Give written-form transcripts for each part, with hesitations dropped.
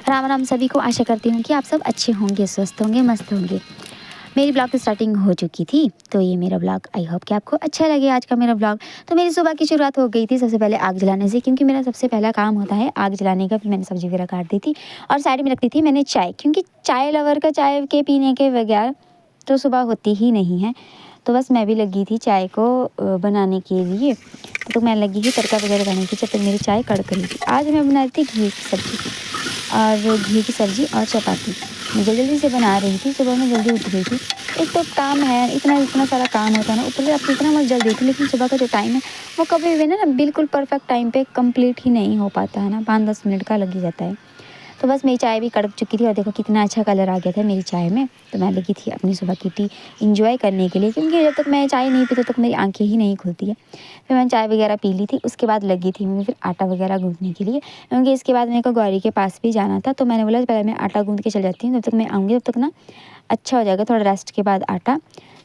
राम राम सभी को। आशा करती हूँ कि आप सब अच्छे होंगे, स्वस्थ होंगे, मस्त होंगे। मेरी ब्लॉग की स्टार्टिंग हो चुकी थी, तो ये मेरा ब्लॉग आई होप कि आपको अच्छा लगे आज का मेरा ब्लॉग। तो मेरी सुबह की शुरुआत हो गई थी सबसे पहले आग जलाने से, क्योंकि मेरा सबसे पहला काम होता है आग जलाने का। फिर मैंने सब्जी वगैरह काट दी थी और साइड में रखती थी मैंने चाय, क्योंकि चाय लवर का चाय के पीने के बगैर तो सुबह होती ही नहीं है। तो बस मैं भी लगी थी चाय को बनाने के लिए। तो मैं लगी थी तड़का वगैरह बनाने की, जब तक मेरी चाय कड़क रही थी। आज मैं बना रही थी घी की सब्ज़ी, और घी की सब्ज़ी और चपाती मैं जल्दी जल्दी से बना रही थी। सुबह में जल्दी उठ गई थी। एक तो काम है, इतना इतना सारा काम होता है ना, ऊपर से अब इतना मत जल्दी उठी, लेकिन सुबह का जो टाइम है वो कभी भी ना बिल्कुल परफेक्ट टाइम पे कंप्लीट ही नहीं हो पाता है ना, 5-10 मिनट का लग ही जाता है। तो बस मेरी चाय भी कड़क चुकी थी और देखो कितना अच्छा कलर आ गया था मेरी चाय में। तो मैं लगी थी अपनी सुबह की टी इंजॉय करने के लिए, क्योंकि जब तक मैं चाय नहीं पीती तब तक मेरी आंखें ही नहीं खुलती है। फिर मैंने चाय वगैरह पी ली थी, उसके बाद लगी थी मैं फिर आटा वगैरह गूँथने के लिए, क्योंकि इसके बाद मेरे को गौरी के पास भी जाना था। तो मैंने बोला पहले मैं आटा गूँथ के चल जाती हूँ, जब तक मैं आऊँगी तब तक ना अच्छा हो जाएगा, थोड़ा रेस्ट के बाद आटा।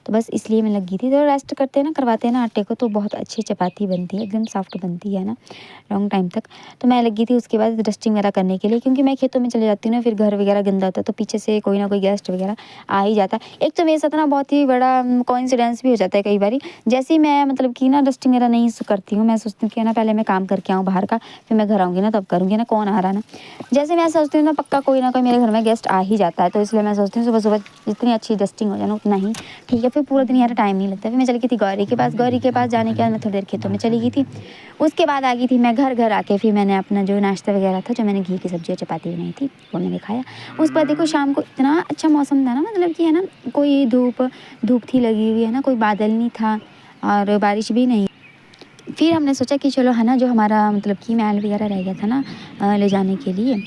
तो बस इसलिए मैं लगी थी। तो रेस्ट करते हैं ना, करवाते हैं ना आटे को, तो बहुत अच्छी चपाती बनती है, एकदम सॉफ्ट बनती है ना लॉन्ग टाइम तक। तो मैं लगी थी उसके बाद डस्टिंग वगैरह करने के लिए, क्योंकि मैं खेतों में चले जाती हूँ ना, फिर घर वगैरह गंदा होता है तो पीछे से कोई ना कोई गेस्ट वगैरह आ ही जाता है। एक तो मेरे साथ ना बहुत ही बड़ा कोइंसिडेंस भी हो जाता है कई बार। जैसे ही मैं मतलब कि ना डस्टिंग वगैरह नहीं करती हूँ, मैं सोचती हूँ कि ना पहले मैं काम करके आऊँ बाहर का, फिर मैं घर आऊँगी ना तब करूँगी ना, कौन आ रहा ना। जैसे मैं सोचती हूँ ना पक्का कोई ना कोई मेरे घर में गेस्ट आ ही जाता है। तो इसलिए मैं सोचती हूँ सुबह सुबह जितनी अच्छी डस्टिंग हो जाए ना उतना ही ठीक है, फिर पूरा दिन यार टाइम नहीं लगता। फिर मैं चली गई थी गौरी के पास। गौरी के पास जाने के बाद मैं थोड़ी देर खेतों में चली गई थी। उसके बाद आ गई थी मैं घर आके फिर मैंने अपना जो नाश्ता वगैरह था, जो मैंने घी की सब्जी और चपाती बनाई थी, वो मैंने खाया। उसके बाद देखो शाम को इतना अच्छा मौसम था ना, मतलब कि है ना, कोई धूप थी लगी हुई है ना, कोई बादल नहीं था और बारिश भी नहीं। फिर हमने सोचा कि चलो है ना, जो हमारा मतलब कि मैल वगैरह रह गया था ना ले जाने के लिए,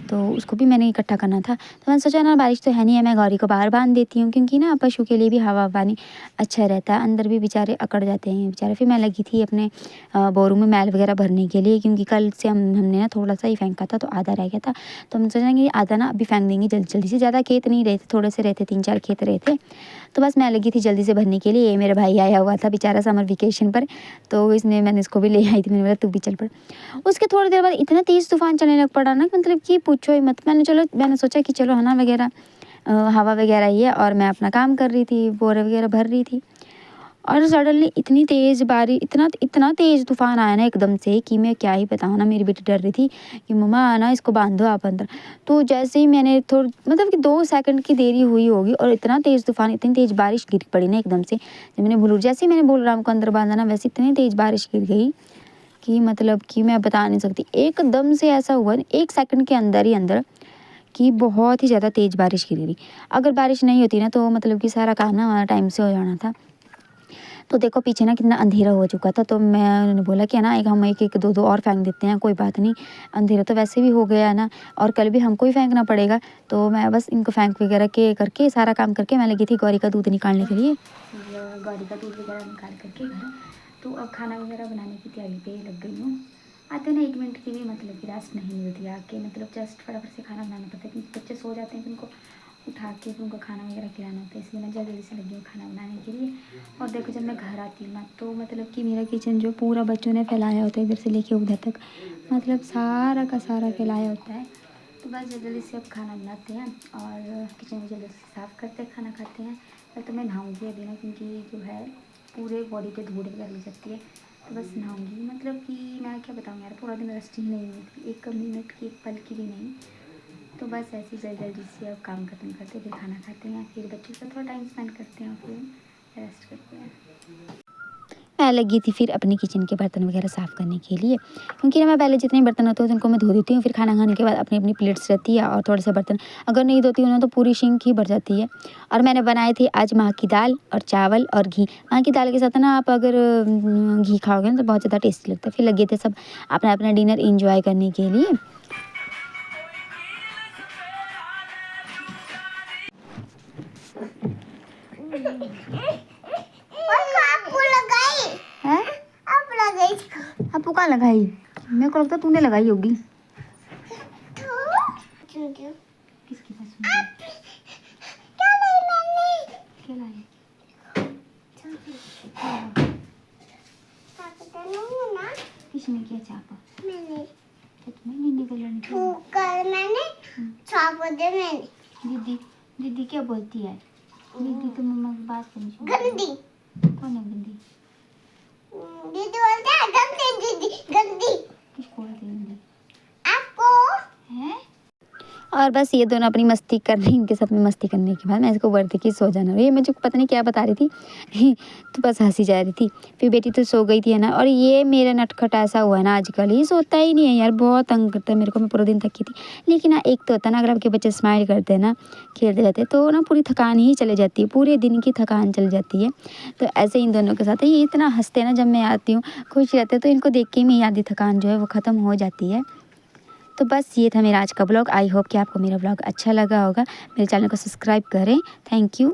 तो उसको भी मैंने इकट्ठा करना था। तो मैंने सोचा ना बारिश तो है नहीं है, मैं गौरी को बाहर बांध देती हूँ, क्योंकि ना पशु के लिए भी हवा पानी अच्छा रहता है, अंदर भी बेचारे अकड़ जाते हैं बेचारे। फिर मैं लगी थी अपने बोरों में मैल वगैरह भरने के लिए, क्योंकि कल से हमने ना थोड़ा सा ही फेंका था तो आधा रह गया था। तो हम सोचा कि आधा ना अभी फेंक देंगे जल्दी जल्दी से, ज़्यादा खेत नहीं रहे थे, थोड़े से रहते, 3-4 खेत रहे थे। तो बस मैं लगी थी जल्दी से भरने के लिए। ये मेरा भाई आया हुआ था बेचारा समर वेकेशन पर, तो इसने मैंने इसको भी ले आई थी। मैंने बोला तू भी चल पड़। उसके थोड़ी देर बाद इतना तेज़ तूफान चलने लग पड़ा ना, मतलब कि पूछो ही मत। मैंने सोचा कि चलो हना वगैरह हवा वगैरह ही है, और मैं अपना काम कर रही थी, बोरे वगैरह भर रही थी, और सडनली इतनी तेज़ बारिश, इतना इतना तेज़ तूफान आया ना एकदम से कि मैं क्या ही बताऊँ ना। मेरी बेटी डर रही थी कि मम्मा आना, इसको बांध दो आप अंदर। तो जैसे ही मैंने मतलब कि 2 सेकंड की देरी हुई होगी, और इतना तेज़ तूफान, इतनी तेज़ बारिश गिर पड़ी ना एकदम से। जब जैसे ही मैंने बोल राम को अंदर बांधा ना, वैसे इतनी तेज़ बारिश गिर गई कि मतलब कि मैं बता नहीं सकती। एकदम से ऐसा हुआ 1 सेकंड के अंदर ही अंदर कि बहुत ही ज़्यादा तेज़ बारिश गिर रही। अगर बारिश नहीं होती ना तो मतलब कि सारा काम ना हमारा टाइम से हो जाना था। तो देखो पीछे ना कितना अंधेरा हो चुका था। तो मैंने बोला कि ना हम एक दो और फेंक देते हैं, कोई बात नहीं, अंधेरा तो वैसे भी हो गया है ना, और कल भी हमको ही फेंकना पड़ेगा। तो मैं बस इनको फेंक वगैरह के करके सारा काम करके मैं लगी थी गौरी का दूध निकालने के लिए। गौरी का दूध वगैरह निकाल करके घर, तो अब खाना वगैरह बनाने की तैयारी पे लग गई हूँ। आते ना 1 मिनट की भी मतलब कि रेस्ट नहीं मिलती आके, मतलब जस्ट फटाफट से खाना बनाना पड़ता है, क्योंकि बच्चे सो जाते हैं तो उनको उठा के फिर उनको खाना वगैरह खिलाना होता है। इसलिए मैं जल्दी से लगी हूँ खाना बनाने के लिए। और देखो जब मैं घर आती हूँ ना, तो मतलब कि मेरा किचन जो पूरा बच्चों ने फैलाया होता है, इधर से लेके उधर तक, मतलब सारा का सारा फैलाया होता है। तो बस जल्दी से अब खाना बनाते हैं और किचन में जल्दी से साफ़ करते हैं, खाना खाते हैं। तो मैं नहाऊँगी अभी ना, क्योंकि जो है पूरे बॉडी पे धूल वगैरह लग जाती है। तो बस नहाऊँगी, मतलब कि मैं क्या बताऊँ यार, पूरा दिन रेस्ट ही नहीं मिलती, 1 मिनट की, 1 पल की भी नहीं। तो बस ऐसे ही जल्दी से अब काम खत्म करते, फिर खाना खाते हैं, फिर बच्चों के साथ थोड़ा टाइम स्पेंड करते हैं, फिर रेस्ट करते हैं। मैं लगी थी फिर अपने किचन के बर्तन वगैरह साफ़ करने के लिए, क्योंकि ना मैं पहले जितने बर्तन होते हैं उनको मैं धो देती हूँ। फिर खाना खाने के बाद अपनी अपनी प्लेट्स रहती है, और थोड़े से बर्तन अगर नहीं धोती हूँ ना तो पूरी सिंक ही भर जाती है। और मैंने बनाए थे आज माह की दाल और चावल और घी। माह की दाल के साथ ना आप अगर घी खाओगे ना तो बहुत ज़्यादा टेस्टी लगता है। फिर लगे थे सब अपना अपना डिनर इंजॉय करने के लिए। आपको कहाँ लगाई? मेरे को लगता तूने लगाई होगी। किसके पास क्या लाई? किसने किया चापा? मैंने। तो तुम्हें नहीं निकल रहा। क्या बोलते मैंने? दीदी दीदी क्या बोलती है? दीदी तो मम्मा की बात करनी शुरू गंदी। कौन है गंदी? दीदी बोलते हैं गंदी दीदी गंदी। किसको बोलती है गंदी? आपको हैं? और बस ये दोनों अपनी मस्ती कर रही, इनके साथ में मस्ती करने के बाद मैं इसको बोलती कि सो जाना। ये मुझे पता नहीं क्या बता रही थी तो बस हंसी जा रही थी। फिर बेटी तो सो गई थी है ना। और ये मेरा नटखट ऐसा हुआ है ना आजकल, ये सोता ही नहीं है यार, बहुत तंग करता है मेरे को। मैं पूरा दिन थकी थी। लेकिन हाँ एक तो होता है ना, अगर आपके बच्चे स्माइल करते हैं ना, खेलते रहते हैं, तो ना पूरी थकान ही चले जाती है, पूरे दिन की थकान चल जाती है। तो ऐसे इन दोनों के साथ है, ये इतना हंसते हैं ना जब मैं आती हूँ, खुश रहते हैं, तो इनको देख के मेरी आधी थकान जो है वो ख़त्म हो जाती है। तो बस ये था मेरा आज का ब्लॉग। आई होप कि आपको मेरा ब्लॉग अच्छा लगा होगा। मेरे चैनल को सब्सक्राइब करें। Thank you.